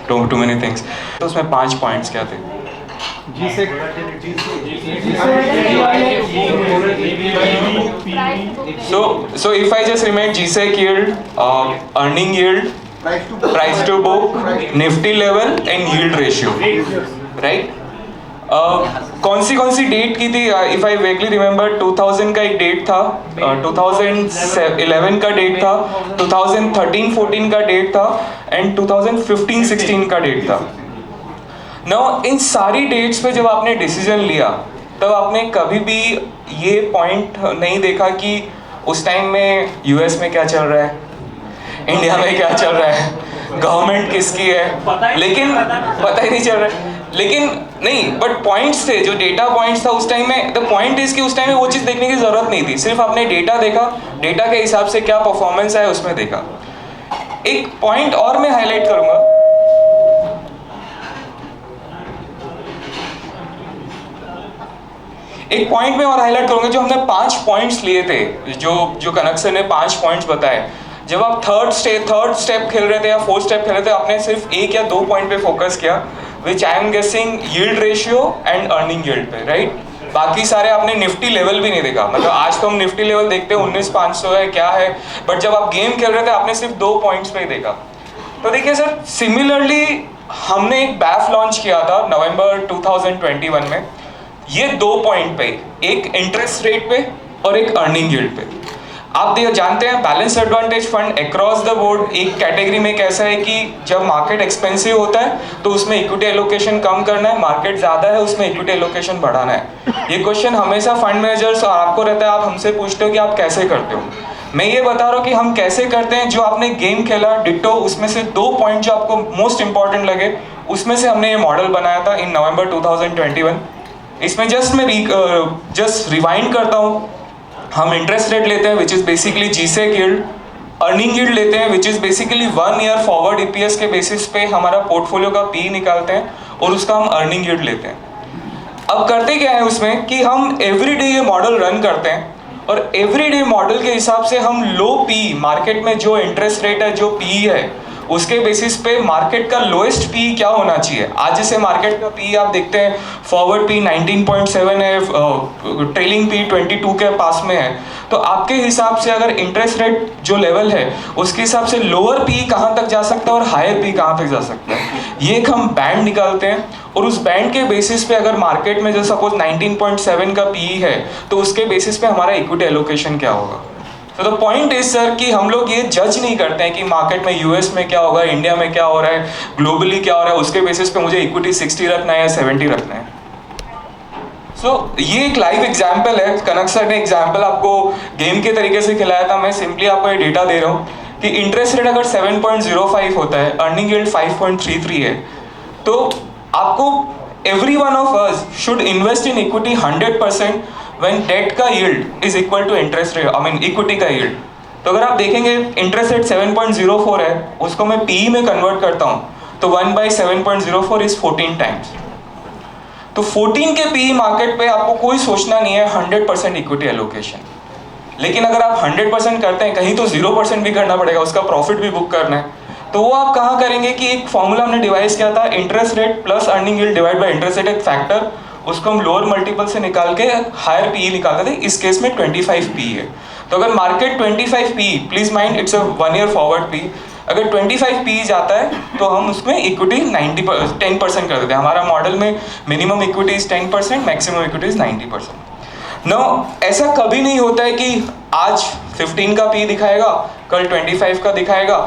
there's too many things. तो उसमें 5 points क्या थे? So if I just remind GSEC yield, earning yield, price to book, Nifty level and yield ratio, right? कौन सी date की थी? If I vaguely remember 2000 का एक date था, 2011 का डेट था, 2013-14 का डेट था एंड 2015-16 का डेट था. नाउ इन सारी डेट्स पे जब आपने डिसीजन लिया तब आपने कभी भी ये पॉइंट नहीं देखा कि उस टाइम में यूएस में क्या चल रहा है, इंडिया में क्या चल रहा है, गवर्नमेंट किसकी है, लेकिन पता ही नहीं चल रहा है. लेकिन नहीं, बट पॉइंट्स थे, जो डेटा पॉइंट्स था उस टाइम में. द पॉइंट इज कि उस टाइम में वो चीज़ देखने की ज़रूरत नहीं थी, सिर्फ आपने डेटा देखा, डेटा के हिसाब से क्या परफॉर्मेंस है उसमें देखा. एक पॉइंट और मैं हाईलाइट करूंगा, जो हमने 5 पॉइंट्स लिए थे, जो कनक सर ने 5 पॉइंट्स बताए. जब आप थर्ड स्टेप खेल रहे थे या फोर्थ स्टेप खेल रहे थे, आपने सिर्फ 1 या 2 पॉइंट पे फोकस किया, which I am guessing yield ratio and earning yield पे, राइट? बाकी सारे आपने निफ्टी लेवल भी नहीं देखा. मतलब आज तो हम निफ्टी लेवल देखते हैं 19,500 है, क्या है, बट जब आप गेम खेल रहे थे आपने सिर्फ 2 पॉइंट्स पे ही देखा. तो देखिए सर, सिमिलरली हमने एक बैफ लॉन्च किया था नवंबर 2021 में, ये 2 पॉइंट पे, एक इंटरेस्ट रेट पे और एक अर्निंग यील्ड पे. आप जानते हैं balance advantage fund across the board एक कैटेगरी में कैसा है कि जब मार्केट एक्सपेंसिव होता है तो उसमें इक्विटी एलोकेशन कम करना है, मार्केट ज़्यादा है उसमें इक्विटी एलोकेशन बढ़ाना है. ये क्वेश्चन हमेशा फंड मैनेजर्स और आपको रहता है, आप हमसे पूछते हो कि आप कैसे करते हो. मैं ये बता रहा हूँ कि हम कैसे करते हैं. जो आपने गेम खेला डिट्टो, उसमें से 2 पॉइंट जो आपको मोस्ट इंपॉर्टेंट लगे, उसमें से हमने ये मॉडल बनाया था इन नवंबर 2021. इसमें जस्ट रिवाइंड करता हूँ. हम इंटरेस्ट रेट लेते हैं which is basically G-sec yield, earning yield लेते हैं which is basically 1 year forward EPS के बेसिस पे हमारा पोर्टफोलियो का पी निकालते हैं और उसका हम अर्निंग यील्ड लेते हैं. अब करते क्या है उसमें कि हम एवरीडे ये मॉडल रन करते हैं और एवरीडे मॉडल के हिसाब से हम लो पी, मार्केट में जो इंटरेस्ट रेट है, जो पी है, उसके बेसिस पे मार्केट का लोएस्ट पी क्या होना चाहिए. आज जैसे मार्केट का पी आप देखते हैं, फॉरवर्ड पी 19.7 है, ट्रेलिंग पी 22 के पास में है. तो आपके हिसाब से अगर इंटरेस्ट रेट जो लेवल है उसके हिसाब से लोअर पी कहाँ तक जा सकता है और हायर पी कहाँ तक जा सकता है, ये एक हम बैंड निकालते हैं. और उस बैंड के बेसिस पे अगर मार्केट में जो सपोज 19.7 का पी है तो उसके बेसिस पे हमारा इक्विटी एलोकेशन क्या होगा. तो द पॉइंट इज सर कि हम लोग ये जज नहीं करते हैं कि मार्केट में यूएस में क्या होगा, इंडिया में क्या हो रहा है, ग्लोबली क्या हो रहा है, उसके बेसिस पे मुझे इक्विटी 60 रखना है या 70 रखना है. ये एक लाइव एग्जाम्पल है. कनक सर ने एग्जाम्पल आपको गेम के तरीके से खिलाया था. मैं सिंपली आपको ये डेटा दे रहा हूँ कि इंटरेस्ट रेट अगर 7.05 होता है, अर्निंग यील्ड 5.33 है, तो आपको every one of us should invest in equity 100% when debt का yield is equal to interest rate, I mean equity का yield. तो अगर आप देखेंगे इंटरेस्ट रेट 7.04 है, उसको मैं PE में कन्वर्ट करता हूँ तो 1/7.04 इज 14 टाइम्स. तो 14 के PE मार्केट पे आपको कोई सोचना नहीं है, 100% इक्विटी एलोकेशन. लेकिन अगर आप 100% करते हैं, कहीं तो 0% भी करना पड़ेगा, उसका प्रॉफिट भी बुक करना है. तो वो आप कहाँ करेंगे कि एक फॉर्मूला हमने डिवाइस किया था, interest rate plus earning yield divide by interest rate, एक फैक्टर, उसको हम लोअर मल्टीपल से निकाल के हायर पी निकालते थे. इस केस में 25 पी है. तो अगर market 25 P, please mind it's a 1 year forward P, अगर 25 पी जाता है तो हम उसमें इक्विटी 10% कर देते हैं. हमारा मॉडल में minimum equity is 10%, maximum equity is 90%. No, ऐसा कभी नहीं होता है कि आज 15 का पी दिखाएगा, कल 25 का दिखाएगा.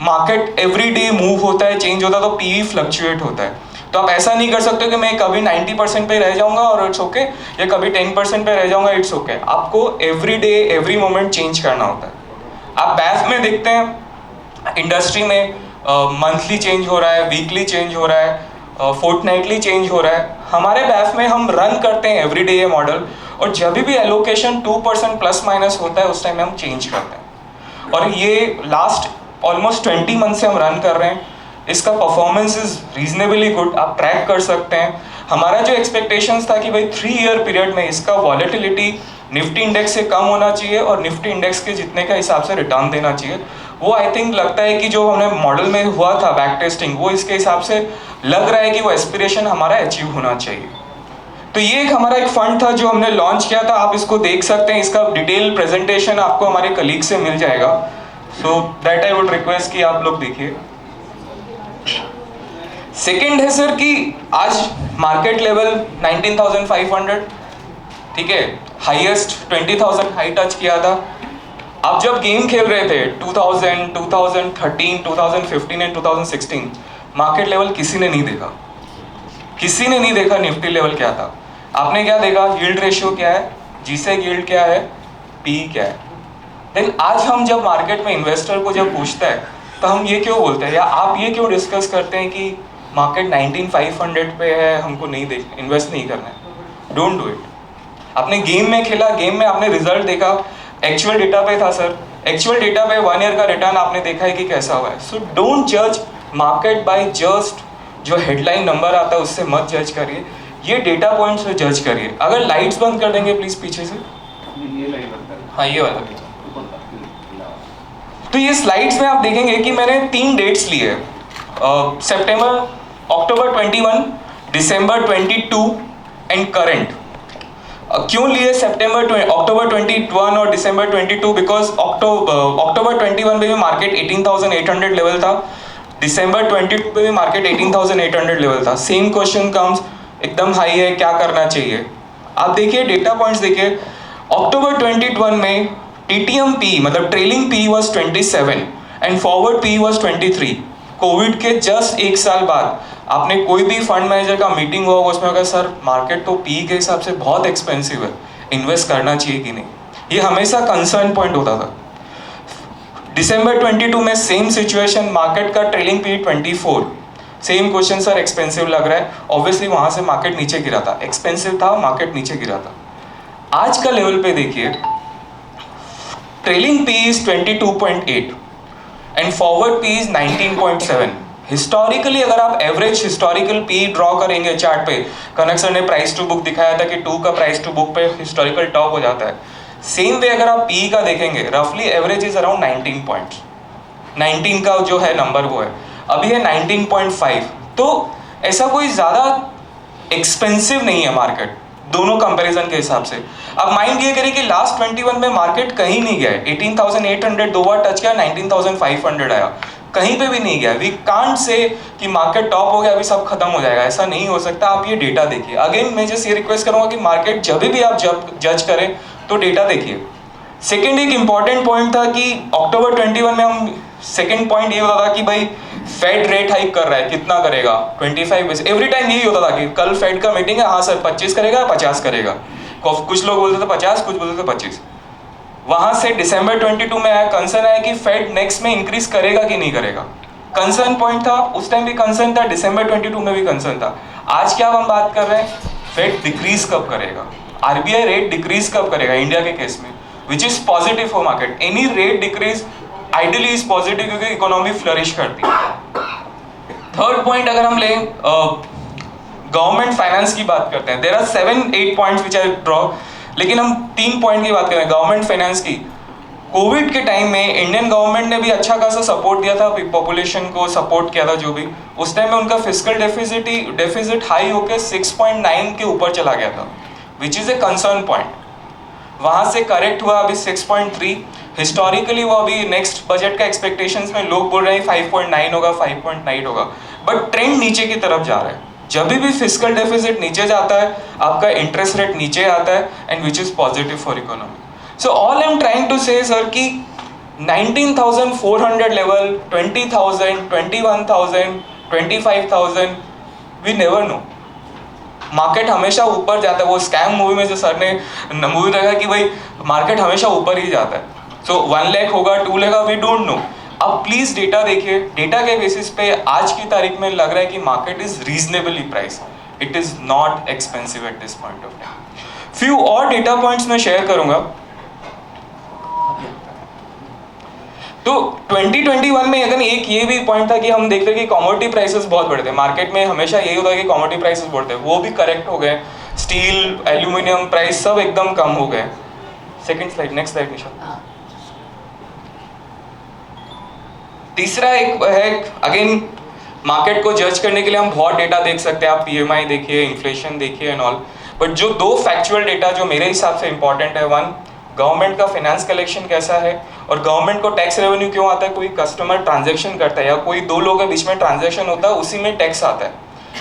मार्केट एवरी डे मूव होता है, चेंज होता है, तो पी फ्लक्चुएट होता है. तो आप ऐसा नहीं कर सकते कि मैं कभी 90% पे रह जाऊंगा और इट्स ओके, या कभी 10% पे रह जाऊंगा, इट्स ओके. आपको every day every moment change करना होता है. आप बैफ में देखते हैं इंडस्ट्री में मंथली चेंज हो रहा है, वीकली चेंज हो रहा है, फोर्टनाइटली चेंज हो रहा है. हमारे बैफ में हम रन करते हैं एवरी डे ये मॉडल, और जब भी एलोकेशन 2% प्लस माइनस होता है उस टाइम में हम चेंज करते हैं. और ये लास्ट ऑलमोस्ट 20 मंथ से हम रन कर रहे हैं. इसका परफॉर्मेंस इज रीजनेबली गुड, आप ट्रैक कर सकते हैं. हमारा जो एक्सपेक्टेशंस था कि भाई 3 ईयर पीरियड में इसका वॉलेटिलिटी निफ्टी इंडेक्स से कम होना चाहिए और निफ्टी इंडेक्स के जितने का हिसाब से रिटर्न देना चाहिए, वो आई थिंक लगता है कि जो हमने मॉडल में हुआ था बैक टेस्टिंग, वो इसके हिसाब से लग रहा है कि वो एस्पिरेशन हमारा अचीव होना चाहिए। तो ये एक हमारा एक फंड था जो हमने लॉन्च किया था, आप इसको देख सकते हैं, इसका डिटेल प्रेजेंटेशन आपको हमारे कलीग से मिल जाएगा। So that I would request कि आप लोग देखिए। सेकेंड है सर कि आज मार्केट लेवल 19,500, ठीक है, हाईएस्ट 20,000 हाई टच किया था। आप जब गेम खेल रहे थे 2000, 2013, 2015 एंड 2016, मार्केट लेवल किसी ने नहीं देखा, किसी ने नहीं देखा निफ्टी लेवल क्या था। आपने क्या देखा, यील्ड रेशियो क्या है, जीसेक यील्ड क्या है, पी क्या है। देन आज हम जब मार्केट में इन्वेस्टर को जब पूछता है तो हम ये क्यों बोलते हैं, या आप ये क्यों डिस्कस करते हैं कि मार्केट 19,500 पे है, हमको नहीं देख इन्वेस्ट नहीं करना है। Don't do it. आपने गेम में खेला, गेम में आपने रिजल्ट देखा, एक्चुअल डेटा पे था सर, एक्चुअल डेटा पे 1 ईयर का रिटर्न आपने देखा है कि कैसा हुआ है। सो डोंट जज मार्केट बाय जस्ट जो हेडलाइन नंबर आता है उससे मत जज करिए, ये डेटा पॉइंट्स से जज करिए। अगर लाइट्स बंद कर देंगे प्लीज पीछे से, ये लाइट बनता है। हाँ ये वाला। तो ये स्लाइड्स में आप देखेंगे कि मैंने 3 डेट्स लिए, अक्टूबर 21, दिसंबर 22 एंड करंट। क्यों लिए अक्टूबर 21 और दिसंबर 22? बिकॉज अक्टूबर 21 में भी मार्केट 18,800 लेवल था, दिसंबर 22 पे भी मार्केट 18,800 लेवल था। सेम क्वेश्चन कम्स, एकदम हाई है, क्या करना चाहिए। आप देखिए डेटा पॉइंट्स देखिए, अक्टूबर 21 में टीटीएम पी मतलब trailing P was 27 and forward P was 23। Covid के जस्ट 1 साल बाद आपने कोई भी फंड मैनेजर का मीटिंग हुआ उसमें होगा, सर मार्केट तो पी के हिसाब से बहुत एक्सपेंसिव है, इन्वेस्ट करना चाहिए कि नहीं। ये हमेशा कंसर्न पॉइंट होता था। दिसंबर 22 में सेम सिचुएशन, मार्केट का trailing P 24, same question, sir expensive लग रहा है। ऑब्वियसली वहां से मार्केट नीचे गिरा था, एक्सपेंसिव था, मार्केट नीचे गिरा था। आज का लेवल पे देखिए, trailing P is 22.8 and forward P is 19.7। Historically अगर आप एवरेज हिस्टोरिकल पी ड्रॉ करेंगे चार्ट पे, कनक सर ने प्राइस टू बुक दिखाया था कि 2 का प्राइस टू बुक पे हिस्टोरिकल टॉप हो जाता है। सेम वे अगर आप पी का देखेंगे, रफली एवरेज इज अराउंड 19 पॉइंट्स, 19 का जो है नंबर वो है, अभी है 19.5। तो ऐसा कोई ज़्यादा एक्सपेंसिव नहीं है मार्केट दोनों कंपैरिजन के हिसाब से। अब माइंड ये करिए कि लास्ट 21 में मार्केट कहीं नहीं गया है, 18,800 दो बार टच किया, 19,500 आया, कहीं पे भी नहीं गया। वी कांट से कि मार्केट टॉप हो गया अभी सब खत्म हो जाएगा, ऐसा नहीं हो सकता। आप ये डेटा देखिए। अगेन मैं जस्ट ये रिक्वेस्ट करूंगा कि मार्केट जब भी आप जज करें तो डेटा देखिए। सेकेंड एक इंपॉर्टेंट पॉइंट था कि अक्टूबर 21 में हम, सेकेंड पॉइंट ये होता था कि भाई फेड रेट हाइक कर रहा है, कितना करेगा, 25 बेसिस। एवरी टाइम यही होता था कि कल फेड का मीटिंग है, हाँ सर 25 करेगा, 50 करेगा। कुछ लोग बोलते थे 50, कुछ बोलते थे 25। वहां से दिसंबर 22 में आया, कंसर्न आया कि फेड नेक्स्ट में इंक्रीज करेगा कि नहीं करेगा। कंसर्न पॉइंट था, उस टाइम भी कंसर्न था, दिसंबर 22 में भी कंसर्न था। आज क्या हम बात कर रहे हैं, फेड डिक्रीज कब करेगा, आरबीआई रेट डिक्रीज कब करेगा इंडिया के केस में, विच is positive for market. Any rate decrease ideally is positive क्योंकि इकोनॉमी फ्लरिश करती है। थर्ड पॉइंट अगर हम लें, गवर्नमेंट फाइनेंस की बात करते हैं, there are 7-8 points which I draw, लेकिन हम 3 पॉइंट की बात करें गवर्नमेंट फाइनेंस की। कोविड के टाइम में इंडियन गवर्नमेंट ने भी अच्छा खासा सपोर्ट दिया था, पॉपुलेशन को सपोर्ट किया था जो भी। उस टाइम में उनका फिस्कल डेफिसिट हाई होकर 6.9 के ऊपर चला गया था, which is a concern point. वहां से करेक्ट हुआ अभी 6.3। हिस्टोरिकली वो अभी नेक्स्ट बजट का एक्सपेक्टेशंस में लोग बोल रहे हैं 5.9 होगा, 5.9 होगा, बट ट्रेंड नीचे की तरफ जा रहा है। जब भी फिस्कल डेफिसिट नीचे जाता है आपका इंटरेस्ट रेट नीचे आता है, and which is positive for economy. So all I am trying to say sir कि 19,400 level, 20,000, 21,000, 25,000, we never know. Market हमेशा ऊपर जाता है। वो स्कैम मूवी में जो सर ने मूवी देखा कि भाई मार्केट हमेशा ऊपर ही जाता है। सो 1 लाख होगा, 2 लाख, वी डोंट नो। अब प्लीज डेटा देखिए, डेटा के बेसिस पे आज की तारीख में लग रहा है कि market is reasonably price, it is not expensive at this point of time. Few और डेटा पॉइंट्स मैं शेयर करूंगा। तो 2021 में अगर एक ये भी पॉइंट था कि हम देखते हैं कि कमोडिटी प्राइसेस बहुत बढ़ते हैं मार्केट में, हमेशा यही होता है कि कमोडिटी प्राइसेस बढ़ते हैं, वो भी करेक्ट हो गए। स्टील, एल्यूमिनियम प्राइस सब एकदम कम हो गए। सेकंड स्लाइड, नेक्स्ट स्लाइड निशा। तीसरा एक है, अगेन मार्केट को जज करने के लिए हम बहुत डेटा देख सकते हैं, आप पीएमआई देखिए, इन्फ्लेशन देखिए एंड ऑल, बट जो दो फैक्चुअल डेटा जो मेरे हिसाब से इंपॉर्टेंट है, वन गवर्नमेंट का फाइनेंस कलेक्शन कैसा है, और गवर्नमेंट को टैक्स रेवेन्यू क्यों आता है, कोई कस्टमर ट्रांजैक्शन करता है या कोई दो लोगों के बीच में ट्रांजैक्शन होता है उसी में टैक्स आता है,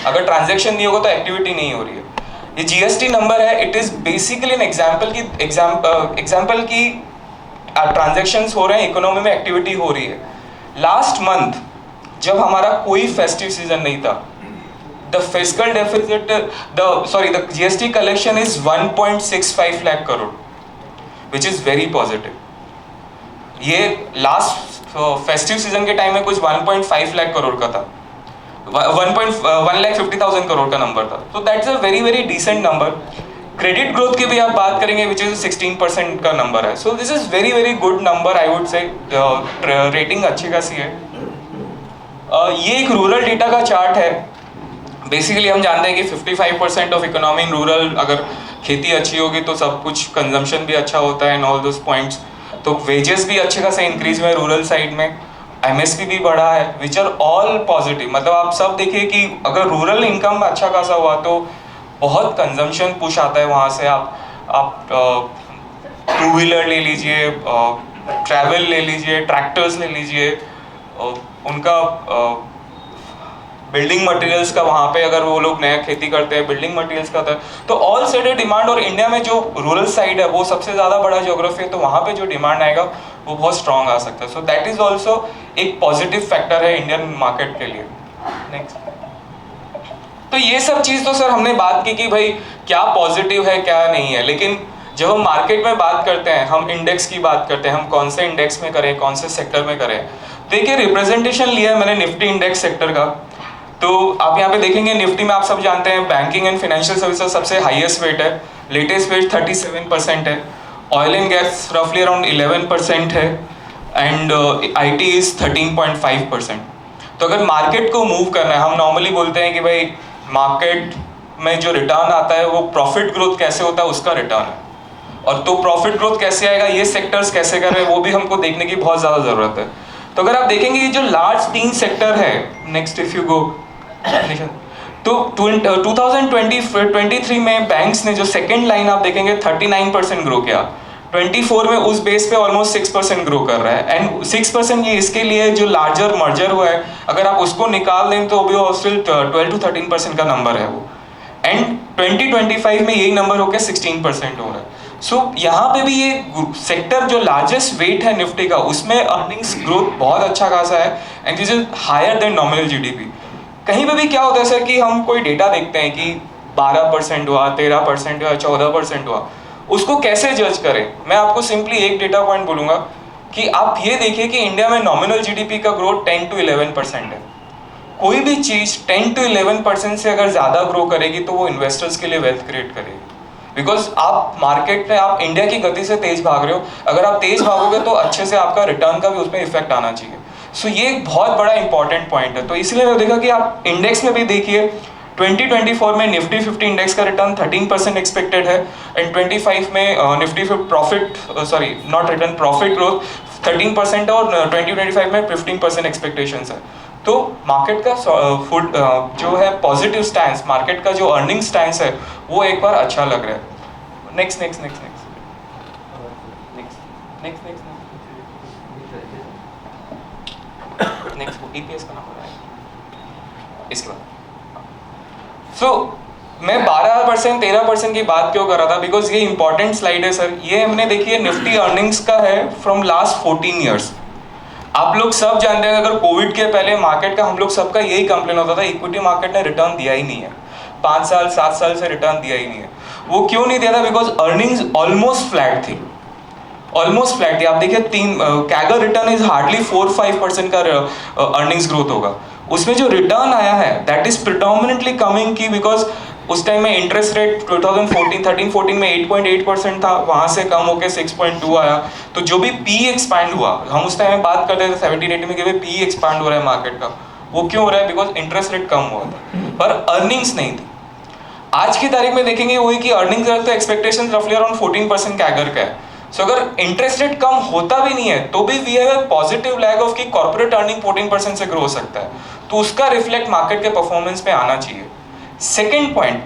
अगर ट्रांजैक्शन नहीं होगा तो एक्टिविटी नहीं हो रही है। ये जीएसटी नंबर है, it is basically an example की ट्रांजैक्शंस हो रहे हैं, इकोनॉमी में एक्टिविटी हो रही है। लास्ट मंथ जब हमारा कोई फेस्टिव सीजन नहीं था, the fiscal deficit the GST collection is 1.65 lakh crore, which is very positive. ये लास्ट फेस्टिव सीजन के टाइम में कुछ 1.5 लाख करोड़ का था, 1,50,000 करोड़ का नंबर था, तो that's a very very decent number. Credit growth की भी आप बात करेंगे विच इज 16% का नंबर है, so this is very very good number, I would से रेटिंग अच्छी खासी है। ये एक रूरल डेटा का चार्ट है। बेसिकली हम जानते हैं कि 55% ऑफ इकोनॉमी इन रूरल, अगर खेती अच्छी होगी तो सब कुछ कंजम्पशन भी अच्छा होता है एंड ऑल दोस पॉइंट्स, तो वेजेस भी अच्छे खासे इंक्रीज हुए रूरल साइड में, एमएसपी भी बढ़ा है, विच आर ऑल पॉजिटिव। मतलब आप सब देखिए कि अगर रूरल इनकम अच्छा खासा हुआ तो बहुत कंजम्पशन पुश आता है वहाँ से। आप टू व्हीलर ले लीजिए, ट्रैवल ले लीजिए, ट्रैक्टर्स ले लीजिए, उनका बिल्डिंग मटेरियल्स का वहाँ पे अगर वो लोग नया खेती करते हैं बिल्डिंग मटेरियल्स का था, तो ऑल साइड डिमांड, और इंडिया में जो रूरल साइड है वो सबसे ज़्यादा बड़ा ज्योग्राफी है, तो वहाँ पे जो डिमांड आएगा वो बहुत स्ट्रॉन्ग आ सकता है। सो दैट इज ऑल्सो एक पॉजिटिव फैक्टर है इंडियन मार्केट के लिए। नेक्स्ट, तो ये सब चीज़ तो सर हमने बात की कि भाई क्या पॉजिटिव है क्या नहीं है, लेकिन जब हम मार्केट में बात करते हैं, हम इंडेक्स की बात करते हैं, हम कौन से इंडेक्स में करें, कौन से सेक्टर में करें। देखिए रिप्रेजेंटेशन लिया है मैंने निफ्टी इंडेक्स सेक्टर का, तो आप यहाँ पे देखेंगे निफ्टी में आप सब जानते हैं बैंकिंग एंड फाइनेंशियल सर्विसेज सबसे हाईएस्ट वेट है, लेटेस्ट वेट 37% है, ऑयल एंड गैस रफली अराउंड 11% है, एंड आईटी इज 13.5%। तो अगर मार्केट को मूव करना है, हम नॉर्मली बोलते हैं कि भाई मार्केट में जो रिटर्न आता है वो प्रॉफिट ग्रोथ कैसे होता है उसका रिटर्न है, और तो प्रॉफिट ग्रोथ कैसे आएगा, ये सेक्टर्स कैसे कर रहे हैं वो भी हमको देखने की बहुत ज़्यादा ज़रूरत है। तो अगर आप देखेंगे ये जो लार्ज 3 सेक्टर है, नेक्स्ट इफ यू गो, तो 2023 में बैंक्स ने जो सेकंड लाइन आप देखेंगे 39% ग्रो किया, 24 में उस बेस पे ऑलमोस्ट 6% ग्रो कर रहा है, एंड 6% ये इसके लिए जो लार्जर मर्जर हुआ है अगर आप उसको निकाल दें तो भी स्टिल 12 to 13% का नंबर है वो, एंड 2025 में यही नंबर होकर 16% हो रहा है। सो यहाँ पे भी ये सेक्टर जो लार्जेस्ट वेट है निफ्टी का, उसमें अर्निंग्स ग्रोथ बहुत अच्छा खासा है, and this is higher than nominal GDP. कहीं पे भी क्या होता है सर कि हम कोई डेटा देखते हैं कि 12% हुआ, 13% हुआ, 14% हुआ, उसको कैसे जज करें। मैं आपको सिंपली एक डेटा पॉइंट बोलूँगा कि आप ये देखिए कि इंडिया में नॉमिनल जीडीपी का ग्रोथ 10 to 11% है। कोई भी चीज़ 10 to 11% से अगर ज़्यादा ग्रो करेगी तो वो इन्वेस्टर्स के लिए वेल्थ क्रिएट करेगी, बिकॉज आप मार्केट में आप इंडिया की गति से तेज भाग रहे हो, अगर आप तेज भागोगे तो अच्छे से आपका रिटर्न का भी उसमें इफेक्ट आना चाहिए। सो ये एक बहुत बड़ा इंपॉर्टेंट पॉइंट है। तो इसलिए मैंने देखा कि आप इंडेक्स में भी देखिए 2024 में निफ्टी 50 इंडेक्स का रिटर्न 13% एक्सपेक्टेड है, एंड 25 में निफ्टी प्रॉफिट प्रॉफिट ग्रोथ 13% और 2025 में 15% एक्सपेक्टेशंस है। तो मार्केट का जो है पॉजिटिव स्टैंस, मार्केट का जो अर्निंग स्टैंस है वो एक बार अच्छा लग रहा है। Next next next next next next next next EPS का नंबर है इसके बाद। सो मैं 12% 13% की बात क्यों कर रहा था, बिकॉज ये इंपॉर्टेंट स्लाइड है सर। ये हमने देखिए निफ्टी अर्निंग्स का है फ्रॉम लास्ट 14 ईयर्स। आप लोग सब जानते हैं अगर कोविड के पहले मार्केट का हम लोग सबका यही कंप्लेन होता था, इक्विटी मार्केट ने रिटर्न दिया ही नहीं है, 5 साल 7 साल से रिटर्न दिया ही नहीं है। वो क्यों नहीं दिया था? बिकॉज अर्निंग्स ऑलमोस्ट फ्लैट थी, ऑलमोस्ट फ्लैट थी। आप देखिए कैगर रिटर्न इज हार्डली 4-5% का अर्निंग्स ग्रोथ होगा। उसमें जो रिटर्न आया है दैट इज प्रिडोमिनेंटली कमिंग की बिकॉज उस टाइम में इंटरेस्ट रेट 2013-14 में 8.8% था, वहाँ से कम होकर 6.2 आया। तो जो भी पी एक्सपैंड हुआ, हम उस टाइम में बात करते थे 17-18 में कि पी एक्सपैंड हो रहा है मार्केट का, वो क्यों हो रहा है? बिकॉज इंटरेस्ट रेट कम हुआ था पर अर्निंग्स नहीं थी। आज की तारीख में देखेंगे वही कि अर्निंग्स तो एक्सपेक्टेशन रफली अराउंड 14% कैगर का है, सो अगर इंटरेस्ट रेट कम होता भी नहीं है तो भी we have a positive lag of कि कॉर्पोरेट अर्निंग 14% से ग्रो हो सकता है, तो उसका रिफ्लेक्ट मार्केट के परफॉर्मेंस पे आना चाहिए। सेकेंड पॉइंट,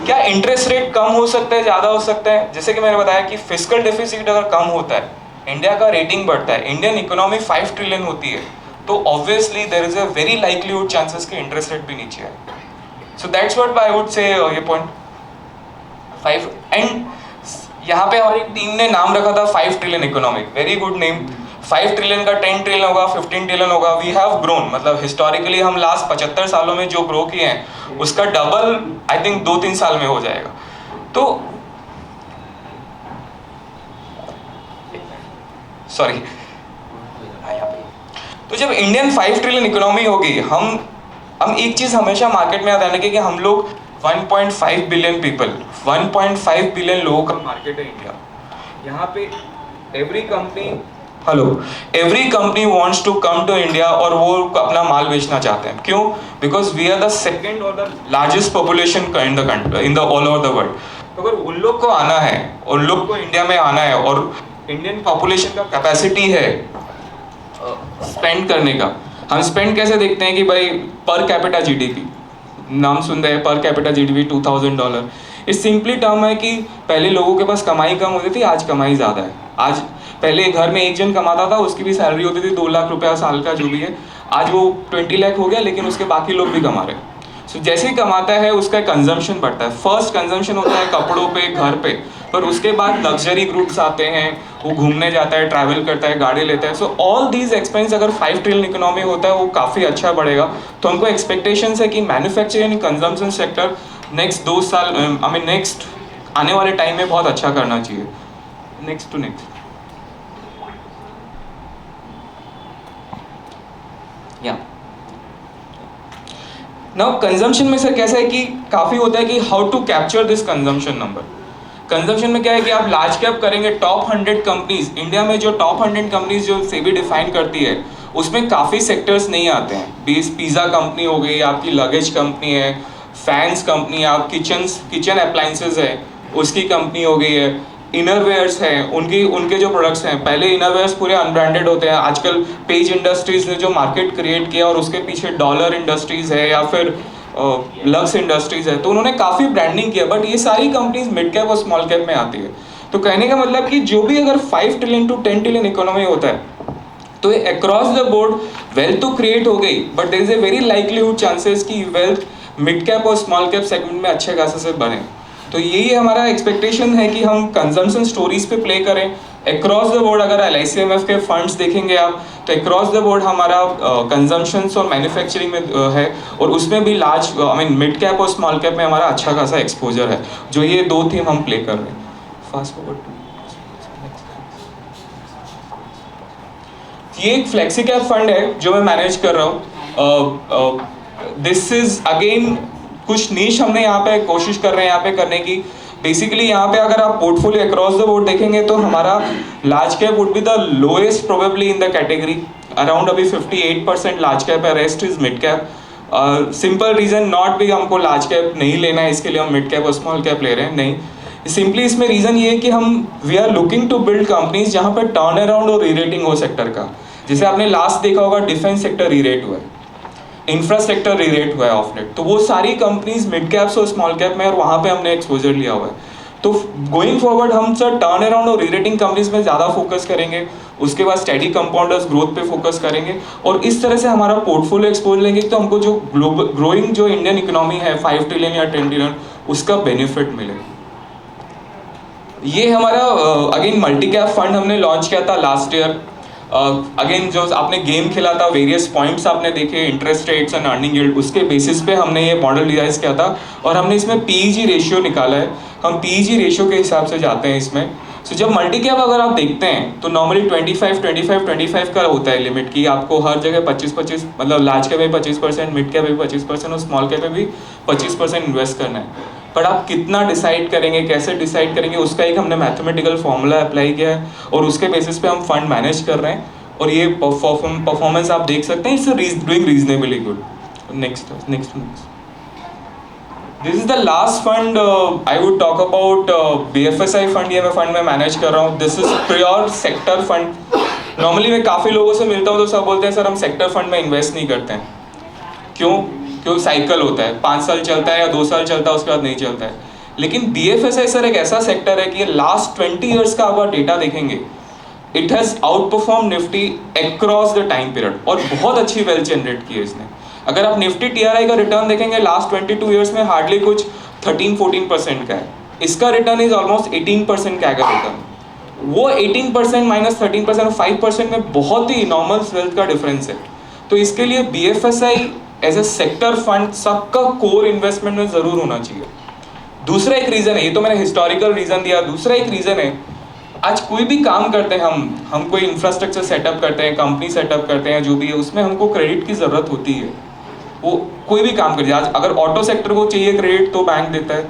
क्या इंटरेस्ट रेट कम हो सकता है, ज़्यादा हो सकता है? जैसे कि मैंने बताया कि फिस्कल डेफिसिट अगर कम होता है, इंडिया का रेटिंग बढ़ता है, इंडियन इकोनॉमी 5 ट्रिलियन होती है, तो obviously there is a very likelihood chances कि इंटरेस्ट रेट भी नीचे आए। So that's what I would say ये पॉइंट 5। एंड यहाँ पे हमारी टीम ने नाम रखा था 5 trillion economic, very good name. 5 trillion का 10 ट्रिलियन होगा, 15 ट्रिलियन होगा। वी हैव ग्रोन, मतलब हिस्टोरिकली हम लास्ट 75 सालों में जो ग्रो किए हैं उसका डबल आई थिंक 2-3 साल में हो जाएगा। तो सॉरी, तो जब इंडियन 5 ट्रिलियन इकोनॉमी होगी, हम एक चीज हमेशा मार्केट में याद रखने कि हम लोग 1.5 बिलियन पीपल, 1.5 बिलियन लोगों का मार्केट है इंडिया। यहाँ पे every company wants to come to India और वो अपना माल बेचना चाहते हैं। क्यों? Because we are the second और the largest population in the all over the world. तो अगर उन लोग को आना है, उन लोग को इंडिया में आना है और इंडियन पॉपुलेशन का कैपेसिटी है स्पेंड करने का, हम स्पेंड कैसे देखते हैं कि भाई पर कैपिटा जीडीपी, नाम सुन रहे हैं पर कैपिटा जीडीपी $2000। इस सिंपली टर्म है कि पहले लोगों के पास कमाई कम होती थी, आज कमाई ज़्यादा है। आज पहले घर में एक जन कमाता था, उसकी भी सैलरी होती थी 2 लाख रुपया साल का जो भी है, आज वो 20 लाख हो गया, लेकिन उसके बाकी लोग भी कमा रहे हैं। सो जैसे ही कमाता है उसका कंजम्पशन बढ़ता है। फर्स्ट कंजम्पशन होता है कपड़ों पे, घर पे, पर उसके बाद लग्जरी गुड्स आते हैं, वो घूमने जाता है, ट्रैवल करता है, गाड़ी लेता है। सो ऑल दीज एक्सपेंस अगर 5 ट्रिलियन इकोनॉमी होता है वो काफ़ी अच्छा बढ़ेगा। तो हमको एक्सपेक्टेशंस है कि manufacturing and consumption sector next 2 साल नेक्स्ट आने वाले टाइम में बहुत अच्छा करना चाहिए। नेक्स्ट टू नेक्स्ट या नाउ कंजम्पशन में सर कैसा है कि काफ़ी होता है कि how to capture this consumption number. Consumption में क्या है कि आप लार्ज कैप करेंगे, टॉप 100 कंपनीज इंडिया में, जो टॉप 100 कंपनीज जो सेबी डिफाइन करती है उसमें काफ़ी सेक्टर्स नहीं आते हैं। पिज़्ज़ा कंपनी हो गई, आपकी लगेज कंपनी है, फैंस कंपनी, आप किचन अप्लाइंसेज है उसकी कंपनी हो गई है, इनरवेयर्स हैं उनके जो प्रोडक्ट्स हैं, पहले इनरवेयर्स पूरे अनब्रांडेड होते हैं, आजकल पेज इंडस्ट्रीज ने जो मार्केट क्रिएट किया और उसके पीछे डॉलर इंडस्ट्रीज है या फिर लक्स इंडस्ट्रीज है, तो उन्होंने काफ़ी ब्रांडिंग किया। बट ये सारी कंपनीज मिड कैप और स्मॉल कैप में आती है। तो कहने का मतलब कि जो भी अगर 5 ट्रिलियन टू 10 ट्रिलियन इकोनॉमी होता है तो अक्रॉस द बोर्ड वेल्थ तो क्रिएट हो गई, but there is a very likelihood chances कि वेल्थ मिड कैप और स्मॉल कैप सेगमेंट में अच्छे खासे से बने। तो यही हमारा एक्सपेक्टेशन है कि हम कंजम्पशन स्टोरीज पे प्ले करें अक्रॉस द बोर्ड। अगर LICMF के फंड्स देखेंगे आप तो अक्रॉस द बोर्ड हमारा कंजम्पशंस और मैन्युफैक्चरिंग में है, और उसमें भी लार्ज मिड कैप और स्मॉल कैप में हमारा अच्छा खासा एक्सपोजर है। जो ये 2 थीम हम प्ले कर रहे हैं। Fast forward. ये एक फ्लेक्सी कैप फंड है जो मैं मैनेज कर रहा हूँ। दिस इज अगेन कुछ नीश हमने यहाँ पे कोशिश कर रहे हैं यहाँ पे करने की। बेसिकली यहाँ पे अगर आप पोर्टफोलियो अक्रॉस द बोर्ड देखेंगे तो हमारा large cap would be the lowest probably in the category, around अभी 58% लार्ज कैप है, rest is mid cap. Simple reason not भी हमको लार्ज कैप नहीं लेना है इसके लिए हम मिड कैप और स्मॉल कैप ले रहे हैं, नहीं। सिंपली इसमें रीजन ये है कि हम we are looking to build companies जहाँ पर टर्न अराउंड और री-रेटिंग हो सेक्टर का। जैसे आपने लास्ट देखा होगा डिफेंस सेक्टर री-रेट हुआ है, इंफ्रास्ट्रक्चर री-रेट हुआ है ऑफ लेट, तो वो सारी कंपनीज मिड कैप्स और स्मॉल कैप में, और वहाँ पे हमने एक्सपोजर लिया हुआ है। तो गोइंग फॉरवर्ड हम सर टर्न अराउंड और री-रेटिंग कंपनीज में ज़्यादा फोकस करेंगे, उसके बाद स्टडी कंपाउंडर्स ग्रोथ पे फोकस करेंगे, और इस तरह से हमारा पोर्टफोलियो एक्सपोज लेंगे तो हमको जो ग्लोबल ग्रोइंग जो इंडियन इकोनॉमी है 5 ट्रिलियन या 10 ट्रिलियन उसका बेनिफिट मिलेगा। ये हमारा अगेन मल्टी कैप फंड हमने लॉन्च किया था लास्ट ईयर। अगेन जो आपने गेम खेला था, वेरियस पॉइंट्स आपने देखे, interest rates and earning yield, उसके बेसिस पे हमने ये मॉडल डिजाइन किया था, और हमने इसमें PEG रेशियो निकाला है। हम PEG रेशियो के हिसाब से जाते हैं इसमें। सो जब मल्टी कैप अगर आप देखते हैं तो नॉर्मली 25 का होता है लिमिट की, आपको हर जगह 25 मतलब लार्ज कैप में 25%, मिड कैप में 25% और स्मॉल कैप में भी 25% इन्वेस्ट करना है। बट आप कितना डिसाइड करेंगे, कैसे डिसाइड करेंगे, उसका एक हमने मैथमेटिकल फॉर्मूला अप्लाई किया है, और उसके बेसिस पे हम फंड मैनेज कर रहे हैं, और ये परफॉर्मेंस आप देख सकते हैं, it's doing reasonably good. Next this is the last fund I would talk about BFSI fund. ये मैं फंड में मैनेज कर रहा हूँ। This is pure sector fund. Normally मैं काफ़ी लोगों से मिलता हूँ तो सब बोलते हैं सर हम सेक्टर फंड में इन्वेस्ट नहीं करते हैं। क्यों साइकिल होता है, 5 साल चलता है या 2 साल चलता है, उसके बाद नहीं चलता है। लेकिन BFSI सर एक ऐसा सेक्टर है कि ये लास्ट 20 ईयर्स का आप डेटा देखेंगे, it has out perform Nifty across the time period और बहुत अच्छी वेल्थ जनरेट की है इसने। अगर आप निफ्टी TRI का रिटर्न देखेंगे लास्ट 22 ईयर्स में हार्डली कुछ 13-14% का है। इसका रिटर्न इज ऑलमोस्ट 18% का रिटर्न। वो 18% माइनस 13% और 5% में बहुत ही नॉर्मल वेल्थ का डिफरेंस है। तो इसके लिए BFSI as a sector fund सबका कोर इन्वेस्टमेंट में ज़रूर होना चाहिए। दूसरा एक रीज़न है, ये तो मैंने हिस्टोरिकल रीज़न दिया। दूसरा एक रीज़न है, आज कोई भी काम करते हैं हम कोई इंफ्रास्ट्रक्चर सेटअप करते हैं, कंपनी सेटअप करते हैं, जो भी है उसमें हमको क्रेडिट की ज़रूरत होती है। वो कोई भी काम करिए, आज अगर ऑटो सेक्टर को चाहिए क्रेडिट तो बैंक देता है,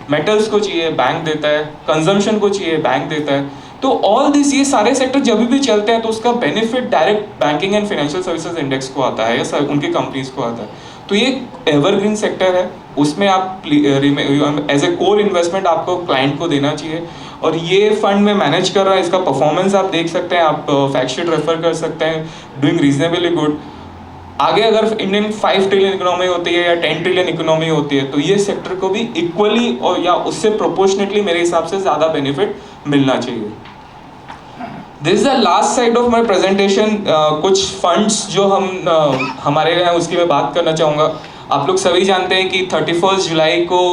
मेटल्स को चाहिए बैंक देता है, कंजम्पशन को चाहिए बैंक देता है। तो ऑल दिस, ये सारे सेक्टर जब भी चलते हैं तो उसका benefit direct banking and financial services index को आता है या उनकी कंपनीज को आता है। तो ये एवरग्रीन सेक्टर है, उसमें आप एज ए कोर इन्वेस्टमेंट आपको क्लाइंट को देना चाहिए। और ये फंड में मैनेज कर रहा है, इसका परफॉर्मेंस आप देख सकते हैं, आप फैक्ट शीट रेफर कर सकते हैं, डूइंग रीजनेबली गुड। आगे अगर इंडियन 5 ट्रिलियन इकोनॉमी होती है या 10 ट्रिलियन इकोनॉमी होती है तो ये सेक्टर को भी इक्वली और या उससे प्रोपोर्शनेटली मेरे हिसाब से ज़्यादा बेनिफिट मिलना चाहिए। This is the last side of my presentation. कुछ फंड्स जो हमारे हैं उसकी मैं बात करना चाहूँगा। आप लोग सभी जानते हैं कि 31 जुलाई को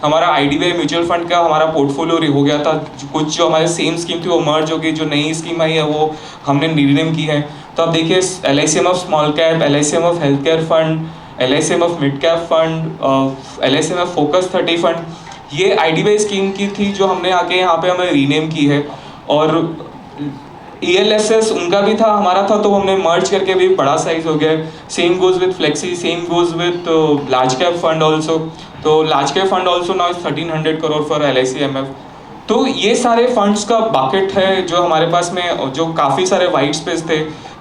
हमारा IDBI म्यूचुअल फंड का हमारा पोर्टफोलियो हो गया था। कुछ जो हमारे सेम स्कीम थी वो मर्ज हो गई, जो नई स्कीम आई है वो हमने रीनेम की है। तो आप देखिए LICMF small cap, LICMF health care fund, LICMF mid cap fund, LICMF focus 30 fund, ये IDBI स्कीम की थी जो हमने आके यहाँ पे हमें रीनेम की है। और ELSS उनका भी था, हमारा था, तो हमने मर्ज करके भी बड़ा साइज हो गया। Same goes with flexi, same goes with large cap fund also. तो large cap fund also now 1300 crore for LICMF। तो ये सारे फंड्स का बकेट है जो हमारे पास में, जो काफ़ी सारे वाइट स्पेस थे।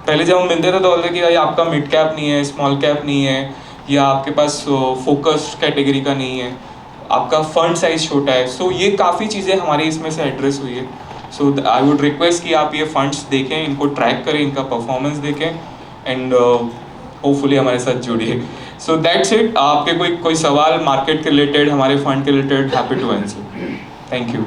पहले जब हम मिलते थे तो बोलते कि भाई आपका मिड कैप नहीं है, स्मॉल कैप नहीं है, या आपके पास फोकस्ड कैटेगरी का नहीं है, आपका फंड साइज छोटा है। सो ये काफ़ी चीज़ें हमारी इसमें से एड्रेस हुई है। सो आई वुड रिक्वेस्ट कि आप ये फंड्स देखें, इनको ट्रैक करें, इनका परफॉर्मेंस देखें एंड होपफुली हमारे साथ जुड़िए। So that's it. आपके कोई सवाल मार्केट के रिलेटेड, हमारे फंड के related, happy to answer. Thank you.